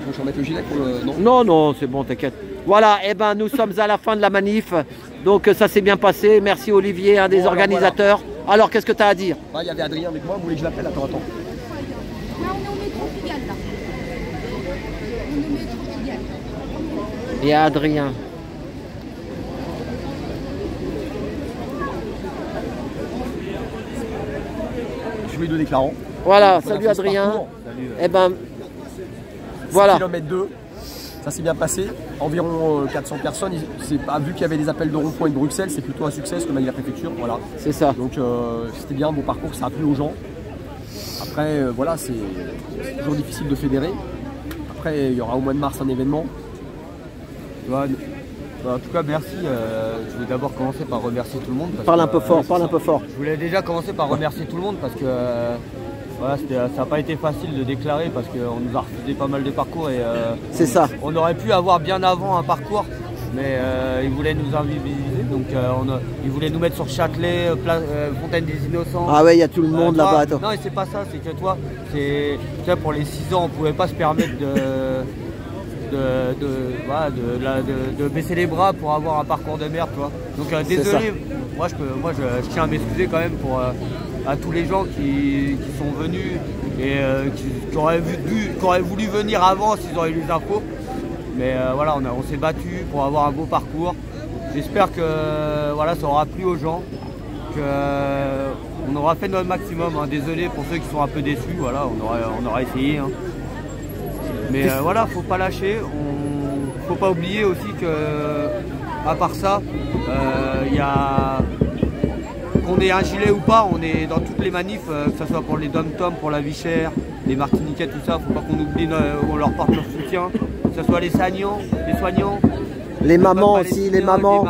faut que je remette le gilet pour le... Non, Non, non, c'est bon, t'inquiète. Voilà, et ben nous sommes à la fin de la manif. Donc ça s'est bien passé. Merci Olivier, un des organisateurs. Voilà. Alors, qu'est-ce que tu as à dire? Il y avait Adrien avec moi, vous voulez que je l'appelle? Attends. Là, on est au métro Pigalle, là. On est au métro Pigalle. Et Adrien. Je suis les deux déclarants. Voilà, salut Adrien. Salut. Et ben voilà. Km 2. Ça s'est bien passé, environ 400 personnes. Vu qu'il y avait des appels de rond-point et de Bruxelles, c'est plutôt un succès, ce que m'a dit la préfecture. Voilà. C'est ça. Donc c'était bien, bon parcours, ça a plu aux gens. Après, voilà, c'est toujours difficile de fédérer. Après, il y aura au mois de mars un événement. En tout cas, merci. Je vais d'abord commencer par remercier tout le monde. Parle un peu fort, parle un peu fort. Je voulais déjà commencer par remercier tout le monde parce que voilà, ça n'a pas été facile de déclarer parce qu'on nous a refusé pas mal de parcours et c'est ça. On aurait pu avoir bien avant un parcours, mais ils voulaient nous invisibiliser, donc ils voulaient nous mettre sur Châtelet, Fontaine des Innocents. Ah ouais, il y a tout le monde là-bas. Non, et c'est pas ça, c'est que toi, pour les 6 ans, on pouvait pas se permettre de baisser les bras pour avoir un parcours de merde, toi. Donc désolé, moi je tiens à m'excuser quand même pour à tous les gens qui sont venus et qui auraient voulu venir avant s'ils auraient eu les infos. Mais voilà, on s'est battu pour avoir un beau parcours. J'espère que voilà, ça aura plu aux gens, qu'on aura fait notre maximum. Hein. Désolé pour ceux qui sont un peu déçus, voilà, on aura essayé. Hein. Mais voilà, faut pas lâcher. Faut pas oublier aussi que, à part ça, qu'on ait un gilet ou pas, on est dans toutes les manifs, que ce soit pour les dom-tom, pour la vie chère, les Martiniquais, tout ça. Faut pas qu'on oublie, on leur porte leur soutien. Que ce soit les soignants, les mamans aussi, les mamans.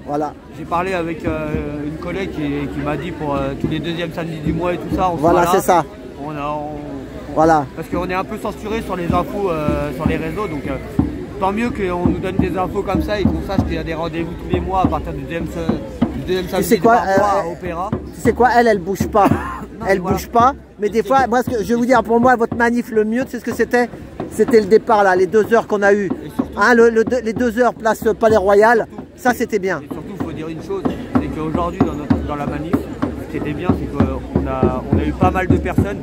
Voilà. J'ai parlé avec une collègue qui m'a dit pour tous les deuxièmes samedis du mois et tout ça. Voilà, c'est ça. Voilà. Parce qu'on est un peu censuré sur les infos sur les réseaux, donc tant mieux qu'on nous donne des infos comme ça et qu'on sache qu'il y a des rendez-vous tous les mois à partir du deuxième samedi du mois à Opéra. Tu sais quoi, elle bouge pas. Non, elle bouge pas, mais des fois, moi, je vais vous dire, pour moi, votre manif, le mieux, tu sais ce que c'était? C'était le départ là, les 2 heures qu'on a eu. Hein, les 2 heures place Palais Royal, ça c'était bien. Et surtout, il faut dire une chose, c'est qu'aujourd'hui dans la manif, ce qui était bien, c'est qu'on a eu pas mal de personnes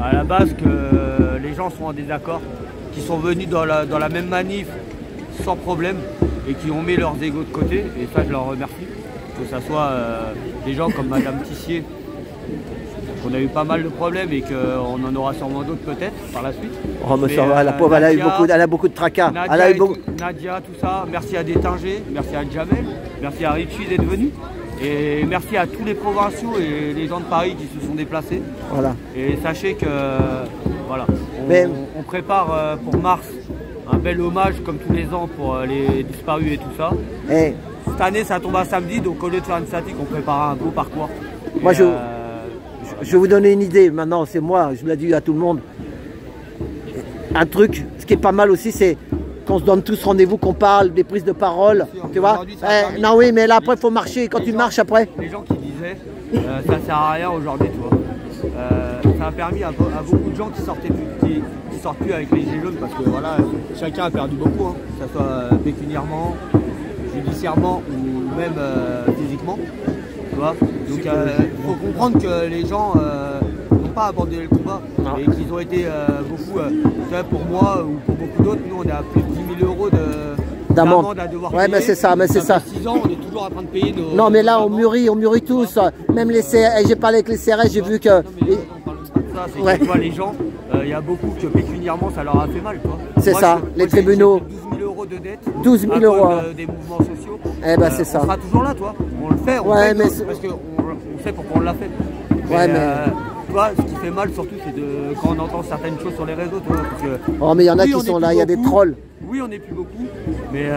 à la base que les gens sont en désaccord, qui sont venus dans la même manif sans problème et qui ont mis leurs égos de côté, et ça je leur remercie. Que ce soit des gens comme Madame Tissier, qu'on a eu pas mal de problèmes et qu'on en aura sûrement d'autres peut-être par la suite. Oh mais ça va, la pauvre, elle a beaucoup de tracas. Nadia, tout ça, merci à Détinger, merci à Jamel, merci à Richie d'être venu. Et merci à tous les provinciaux et les gens de Paris qui se sont déplacés. Voilà. Et sachez que voilà, on prépare pour mars un bel hommage comme tous les ans pour les disparus et tout ça. Et cette année ça tombe un samedi, donc au lieu de faire une statique, on prépare un beau parcours. Moi je vais vous donner une idée maintenant, c'est moi, je l'ai dit à tout le monde. Un truc, ce qui est pas mal aussi, c'est qu'on se donne tous rendez-vous, qu'on parle, des prises de parole, tu vois. Non oui, mais là après il faut marcher, quand tu marches après. Les gens qui disaient ça sert à rien aujourd'hui, tu vois. Ça a permis à beaucoup de gens qui sortent plus avec les gilets jaunes parce que voilà, chacun a perdu beaucoup, hein, que ce soit pécuniairement, judiciairement ou même physiquement. Tu vois. Donc il faut comprendre que les gens n'ont pas abandonné le combat et qu'ils ont été beaucoup, pour moi ou pour beaucoup d'autres, nous on est à plus de 10 000 € d'amende à devoir payer. Mais c'est ça, mais c'est ça. 6 ans, on est toujours en train de payer nos... Non mais là on mûrit tous, même les CRS, j'ai parlé avec les CRS, j'ai vu que... Non, mais on parle pas de ça, c'est que toi, les gens, il y a beaucoup que pécuniairement ça leur a fait mal, toi. C'est ça, les tribunaux. 12 000 € de dette. 12 000 €. Des mouvements sociaux. Eh ben c'est ça. On sera toujours là, toi. On le fait, parce qu'on sait pourquoi on l'a fait. Toi, ce qui fait mal surtout, c'est quand on entend certaines choses sur les réseaux, toi. Parce que, oh mais il y en a qui sont là, il y a des trolls. Oui, on n'est plus beaucoup, mais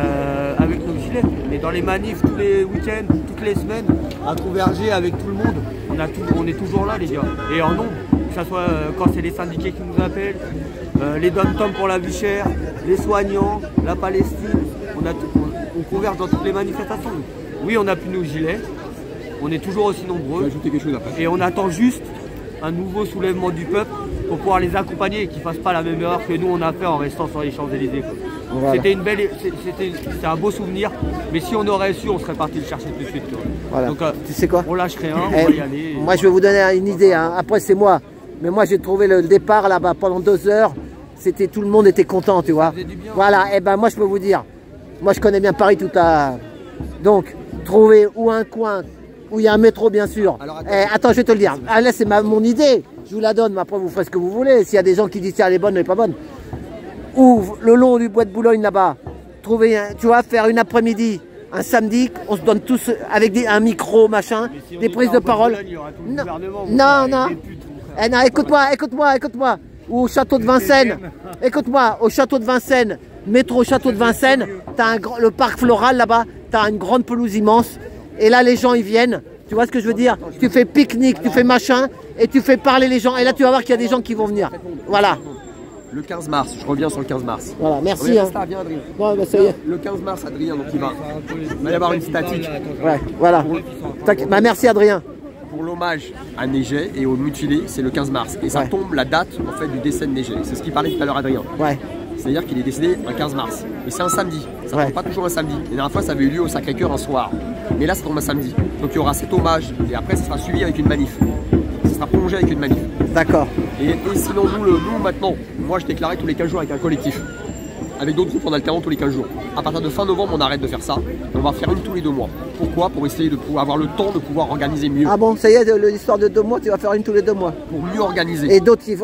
avec nos gilets. Mais dans les manifs, tous les week-ends, toutes les semaines, à converger avec tout le monde, on est toujours là, les gars. Et en nombre, que ce soit quand c'est les syndiqués qui nous appellent, les dom-tom pour la vie chère, les soignants, la Palestine, on converge dans toutes les manifestations. Oui, on n'a plus nos gilets, on est toujours aussi nombreux. Ajouter quelque chose après. Et on attend juste un nouveau soulèvement du peuple pour pouvoir les accompagner et qu'ils ne fassent pas la même erreur que nous on a fait en restant sur les Champs-Élysées. Voilà. C'est un beau souvenir, mais si on aurait su, on serait parti le chercher tout de suite. Voilà. Donc tu sais quoi, on lâche rien, on eh, va y aller. moi je vais vous donner une idée, hein. Après c'est moi, mais moi j'ai trouvé le départ là-bas pendant 2 heures, c'était tout le monde était content, tu vois. Voilà, et ben moi je peux vous dire, moi je connais bien Paris tout à... Donc, trouver ou un coin où il y a un métro bien sûr. Alors, attends, je vais te le dire. Ah, là c'est mon idée, je vous la donne, mais après vous ferez ce que vous voulez. S'il y a des gens qui disent elle est bonne, elle n'est pas bonne. Ou le long du bois de Boulogne là-bas, trouver, tu vois, faire une après-midi, un samedi, on se donne tous avec un micro, machin, Si des prises de parole. Non. Eh non, écoute-moi. Ou au château de Vincennes, écoute-moi, au château de Vincennes, métro château de Vincennes, t'as le parc floral là-bas, t'as une grande pelouse immense, et là les gens ils viennent, tu vois ce que je veux dire? Tu fais pique-nique, tu fais machin, et tu fais parler les gens, et là tu vas voir qu'il y a des gens qui vont venir. Voilà. Le 15 mars, je reviens sur le 15 mars. Voilà, merci. Oui, Hein. reste là, viens, Adrien. Ouais, bah, ça y est. Le 15 mars, Adrien, donc il va y avoir une statue Ouais, voilà. Bah, merci Adrien. pour l'hommage à Néger et aux mutilés, c'est le 15 mars. Et ça Ouais. tombe la date en fait du décès de Néger. C'est ce qu'il parlait tout à l'heure Adrien. Ouais. C'est-à-dire qu'il est décédé le 15 mars. Et c'est un samedi. Ça ne Ouais. tombe pas toujours un samedi. La dernière fois, ça avait eu lieu au Sacré-Cœur un soir. Mais là, ça tombe un samedi. Donc il y aura cet hommage. Et après, ça sera suivi avec une manif. Ça sera prolongé avec une manif. D'accord. Et sinon, nous maintenant, moi je déclarais tous les 15 jours avec un collectif. Avec d'autres groupes en alternant tous les 15 jours. À partir de fin novembre, on arrête de faire ça. Et on va faire une tous les 2 mois. Pourquoi? Pour essayer de pouvoir avoir le temps de pouvoir organiser mieux. Ah bon, ça y est, l'histoire de 2 mois, tu vas faire une tous les 2 mois. Pour mieux organiser. Et d'autres, il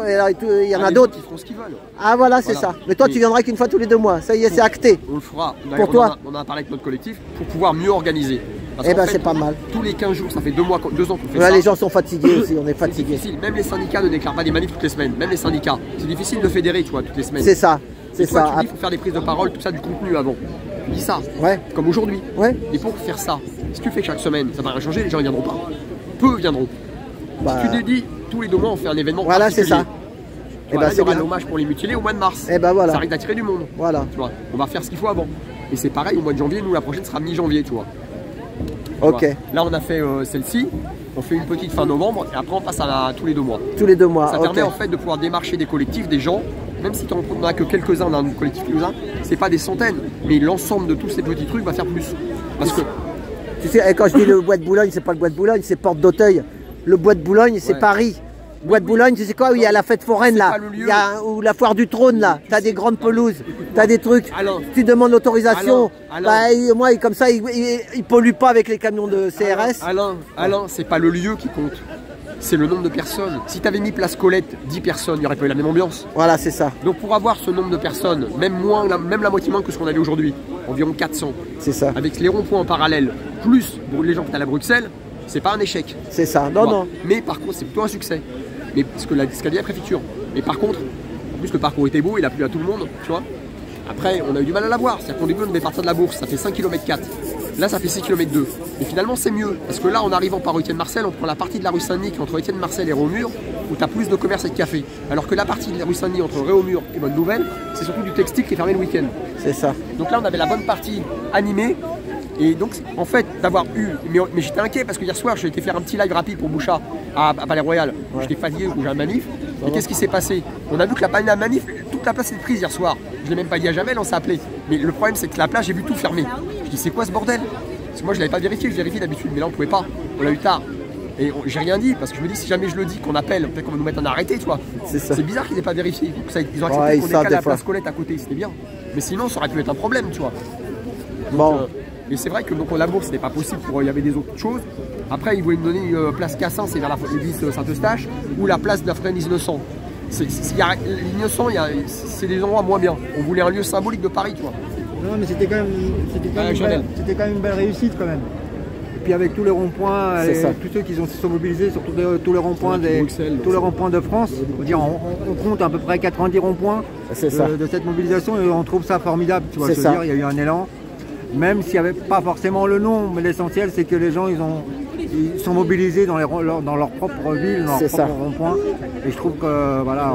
y en a Les d'autres. autres, ils feront ce qu'ils veulent. Ah voilà, c'est Voilà. ça. Mais toi, tu viendras qu'une fois tous les 2 mois. Ça y est, c'est acté. On le fera. Pour toi. On en a parlé avec notre collectif pour pouvoir mieux organiser. Parce Eh qu'en ben, fait, c'est pas mal. Tous les 15 jours, ça fait 2 ans qu'on fait Là, ça. les gens sont fatigués aussi, on est C'est fatigués. difficile. Même les syndicats ne déclarent pas des manifs toutes les semaines. Même les syndicats. C'est difficile de fédérer, tu vois, toutes les semaines. C'est ça. Et C'est toi, ça. tu dis, il faut faire des prises de parole, tout ça, du contenu avant. Tu dis ça. Ouais. Comme aujourd'hui. Ouais. Et pour faire ça, si tu fais chaque semaine, ça va rien changer, les gens ne viendront pas. Peu viendront. Bah, Si tu dédies tous les 2 mois, on fait un événement. voilà, c'est particulier. ça. Et Voilà, ben, il y c'est aura bien. l'hommage pour les mutilés au mois de mars. Eh ben, voilà. Ça risque d'attirer du monde. Voilà. Tu vois, on va faire ce qu'il faut avant. Et c'est pareil au mois de janvier, nous la prochaine sera mi-janvier, tu vois. Tu Ok. vois. Là on a fait celle-ci, on fait une petite fin novembre et après on passe à tous les 2 mois. Tous les 2 mois. Ça Ok. permet en fait de pouvoir démarcher des collectifs, des gens, même si tu n'en as que quelques-uns, on a un collectif qui nous a, c'est pas des centaines, mais l'ensemble de tous ces petits trucs va faire plus. Parce que Tu sais, quand je dis le bois de Boulogne, c'est pas le bois de Boulogne, c'est Porte d'Auteuil. Le bois de Boulogne, c'est Ouais. Paris. Bois de Boulogne, tu sais quoi, où il y a la fête foraine C'est là, pas le lieu. il y a ou la foire du trône là, t'as des grandes pelouses, t'as des trucs, Alain. tu demandes l'autorisation, Alain. bah moi comme ça il pollue pas avec les camions de CRS. Alain, c'est pas le lieu qui compte, c'est le nombre de personnes. Si tu avais mis place Colette, 10 personnes, il n'y aurait pas eu la même ambiance. Voilà, c'est ça, Donc pour avoir ce nombre de personnes, même la moitié moins que ce qu'on avait aujourd'hui, environ 400, c'est ça, avec les ronds-points en parallèle, plus les gens qui sont à Bruxelles, c'est pas un échec. c'est ça. Non, Tu vois. non, Mais par contre, c'est plutôt un succès. Mais ce qu'a dit la préfecture. Mais par contre, en plus le parcours était beau, il a plu à tout le monde, tu vois. Après, on a eu du mal à l'avoir. C'est-à-dire qu'au début, on devait partir de la bourse, ça fait 5 km 4. Là, ça fait 6 km 2. Et finalement, c'est mieux. Parce que là, en arrivant par Étienne-Marcel, on prend la partie de la rue Saint-Denis qui est entre Étienne-Marcel et Réaumur, où tu as plus de commerce et de café. Alors que la partie de la rue Saint-Denis entre Réaumur et Bonne Nouvelle, c'est surtout du textile qui est fermé le week-end. c'est ça. Donc là, on avait la bonne partie animée. Et donc, en fait, d'avoir eu. Mais j'étais inquiet parce que hier soir, j'ai été faire un petit live rapide pour Boucha à Palais Royal. Ouais. J'étais fatigué, où j'ai un manif. Et qu'est-ce qui s'est passé? On a vu que la manif, toute la place était prise hier soir. Je ne l'ai même pas dit à Jamel, on s'est appelé. Mais le problème, c'est que la place, j'ai vu tout fermé. Je dis, c'est quoi ce bordel? Parce que moi, je ne l'avais pas vérifié, je vérifie d'habitude. Mais là, on ne pouvait pas. On l'a eu tard. Et j'ai rien dit parce que je me dis, si jamais je le dis, qu'on appelle, peut-être qu'on va nous mettre un arrêté, tu vois. C'est ça. C'est bizarre qu'ils n'aient pas vérifié. Ils ont accepté Ouais, ils qu'on savent décale des la fois. place Colette à côté, c'était bien. Mais sinon, ça aurait pu être un problème, tu vois. Bon, Et c'est vrai que donc, la bourse, c'était pas possible, il y avait des autres choses. Après, ils voulaient me donner une place Cassin, c'est vers l'église Saint-Eustache, ou la place de la Fresne Innocent. L'Innocent, c'est des endroits moins bien. On voulait un lieu symbolique de Paris, tu vois. Non, mais c'était quand même, Chanel. une belle réussite quand même. Et puis avec tous les ronds-points, C'est ça. tous ceux qui se sont mobilisés, surtout tous les ronds-points Bruxelles, tous les ronds-points de France, on compte à peu près 90 ronds-points c'est ça. de cette mobilisation et on trouve ça formidable. Tu vois, C'est je veux ça. dire, il y a eu un élan. Même s'il n'y avait pas forcément le nom, mais l'essentiel c'est que les gens ils sont mobilisés dans leur propre ville, dans C'est leur ça. propre rond-point. Et je trouve que voilà,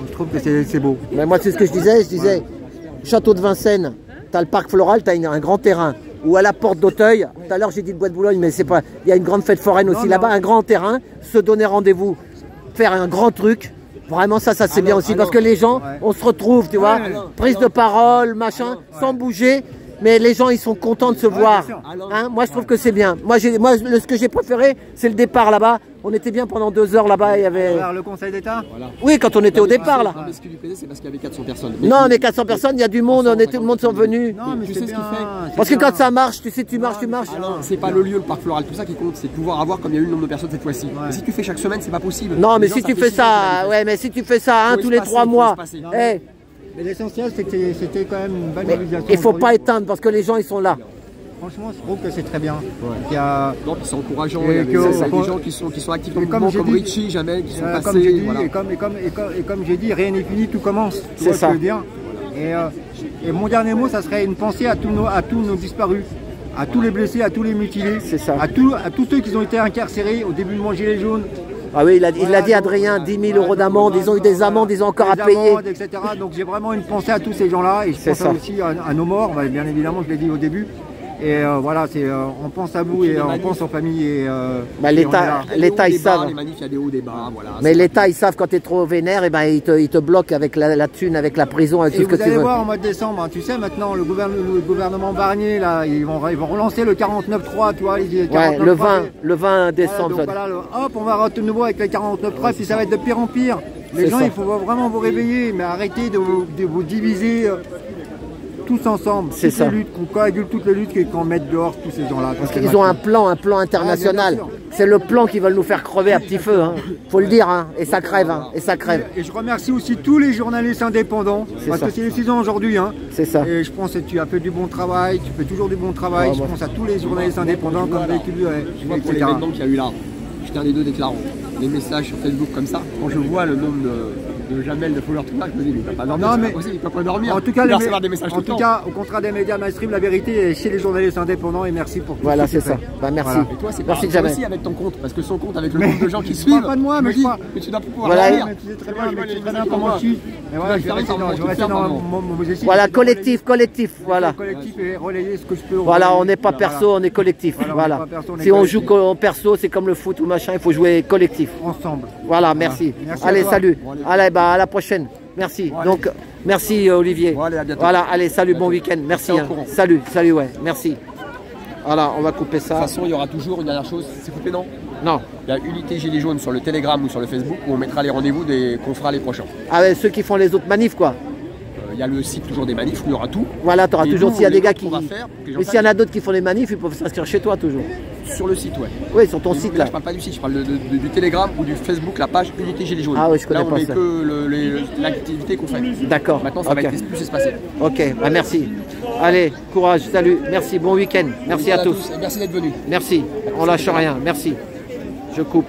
je trouve que c'est beau. Mais moi, c'est ce que je disais, château de Vincennes, tu as le parc floral, tu as un grand terrain. Ou à la porte d'Auteuil, tout à l'heure j'ai dit le bois de Boulogne, mais c'est pas. Il y a une grande fête foraine aussi Non, là-bas, non. un grand terrain, se donner rendez-vous, faire un grand truc, Vraiment ça c'est bien aussi, ah parce non. que les gens, Ouais. on se retrouve, tu vois, prise de parole, machin, sans bouger, mais les gens ils sont contents de se voir. bien sûr. Hein, moi je trouve que c'est bien. Moi, ce que j'ai préféré, c'est le départ là-bas. On était bien pendant 2 heures là-bas, il y avait... Vers le Conseil d'État. Oui, quand on était au départ là. Non, mais ce qui lui plaisait, c'est parce qu'il y avait 400 personnes. Non, mais 400 personnes, il y a du monde, tout le monde sont venus. Non, mais tu c'est sais ce qu'il bien, fait c'est Parce que bien. quand ça marche, tu sais, tu marches. Ah non, c'est pas le lieu, le parc floral, tout ça qui compte, c'est de pouvoir avoir comme il y a eu le nombre de personnes cette fois-ci. Mais si tu fais chaque semaine, c'est pas possible. Non, mais Les gens, si tu fait fais 6 ans ça, qu'ils ouais, mais si tu fais ça Faut tous les espacer, 3 faut mois, espacer. eh, Mais l'essentiel, c'est que c'était quand même une bonne mais mobilisation. il faut aujourd'hui. pas éteindre parce que les gens ils sont là. Franchement, je trouve que c'est très bien. Il y a, Non, puis c'est encourageant. Et Il y a que- des gens qui sont actifs dans le Et comme mouvement, j'ai comme dit- Richie, Jamel, qui sont comme passés. j'ai dit, Voilà. et comme j'ai dit, rien n'est fini, tout commence. Tu C'est vois ce ça. que je veux dire. Et mon dernier mot, ça serait une pensée à tous nos disparus, à tous les blessés, à tous les mutilés, C'est ça. à tous ceux qui ont été incarcérés au début de mon gilet jaune. Ah oui, il l'a Voilà, dit donc, Adrien, 10 000 euros voilà, d'amende, donc, ils ont eu des amendes, ils ont encore à des payer. amendes, etc. Donc j'ai vraiment une pensée à tous ces gens-là et je C'est pense ça. aussi à nos morts, bah, bien évidemment, je l'ai dit au début. Et voilà, on pense à vous et on pense aux familles. Et, Bah, et l'État- on est là. Il y a des l'État, hauts, ils des bas, savent. Les manifs, il y a des hauts, des bas. Voilà. Mais l'État, ils savent quand tu es trop vénère, et ben ils te bloquent avec la thune, avec la prison, avec Et tout ce que vous tu allez veux. voir au mois de décembre, hein, tu sais maintenant le gouvernement Barnier là, ils vont relancer le 49.3, tu vois, Ouais, le 20 décembre. donc voilà, hop, on va de nouveau avec le 49.3, puis ça va être de pire en pire. Les C'est gens, ça. il faut vraiment vous réveiller, mais arrêtez de vous diviser tous ensemble. C'est Toutes ça. les luttes, qu'on coagule toutes les luttes qu'on mette dehors tous ces gens-là. Parce qu'ils ont un plan international. Ah, bien sûr. C'est le plan qui veulent nous faire crever à petit feu. Hein. Faut le dire, hein. Et ça crève, hein. Et ça crève. Et je remercie aussi tous les journalistes indépendants, parce ça. que c'est les 6 ans aujourd'hui. Hein. C'est ça. Et je pense que tu as fait du bon travail, tu fais toujours du bon travail. Ouais, je ouais. pense à tous les journalistes indépendants comme véhicule, Tu vois, pour etc. l'événement qu'il y a eu là, j'étais un des deux déclarants. Les messages sur Facebook comme ça, quand je vois le nombre de Jamel, de followers, tout ça, je me dis, mais il ne peut pas dormir. Non, c'est mais- pas possible, il ne peut pas dormir. En tout cas, il va recevoir des messages tout le temps. au contraire des médias mainstream, la vérité est chez les journalistes indépendants et merci pour tout Voilà, ce que c'est tu ça. fais. Bah, merci. Voilà. Et toi, c'est Merci, pas Jamel. aussi avec ton compte, parce que son compte, avec le Mais- nombre de gens qui je suivent, parle pas de moi, je mais me je dis, parle- mais tu dois pouvoir Voilà. dormir. Mais tu sais très Tu bien, vois, mais je tu sais vois très les bien comment messages je suis. qui Mais voilà, je vais rester ferme, Collectif, voilà. collectif et relayer ce que je peux. Voilà, relayer. on n'est pas perso, on est collectif. Voilà, on Voilà. n'est pas perso, on est Si on collectif. joue en perso, c'est comme le foot ou machin, il faut jouer collectif. Ensemble. Voilà, merci. Merci à Allez, toi. salut. Bon, allez. Allez, bah à la prochaine. Merci. Bon, Donc, merci Olivier. Bon, allez, à bientôt. Voilà, allez, salut, bon week-end. Merci. au hein. courant. Salut, ouais, merci. Voilà, on va couper De ça. toute façon, il y aura toujours une dernière chose. C'est coupé, non? Non. Il y a Unité Gilets jaunes sur le Telegram ou sur le Facebook où on mettra les rendez-vous qu'on fera les prochains. Ah ouais, ceux qui font les autres manifs, quoi. Il y a le site toujours des manifs où il y aura tout. Voilà, tu auras Et toujours, nous, s'il y a les des gars autres qui... qu'on va faire, pour que les gens Mais s'il y en a sachent. d'autres qui font les manifs, ils peuvent s'inscrire chez toi, toujours. Sur le site, ouais. Oui, sur ton Mais site, là, là. je parle pas du site, je parle du Telegram ou du Facebook, la page Unité Gilets jaunes. Ah oui, je connais là, on pas met ça. que l'activité qu'on fait. D'accord. Maintenant, ça Ok. va être plus espacé. Ok, bah merci. Allez, courage, salut, merci, bon week-end. Merci à Voilà tous. et merci d'être venus. Merci, on lâche rien, merci. Je coupe.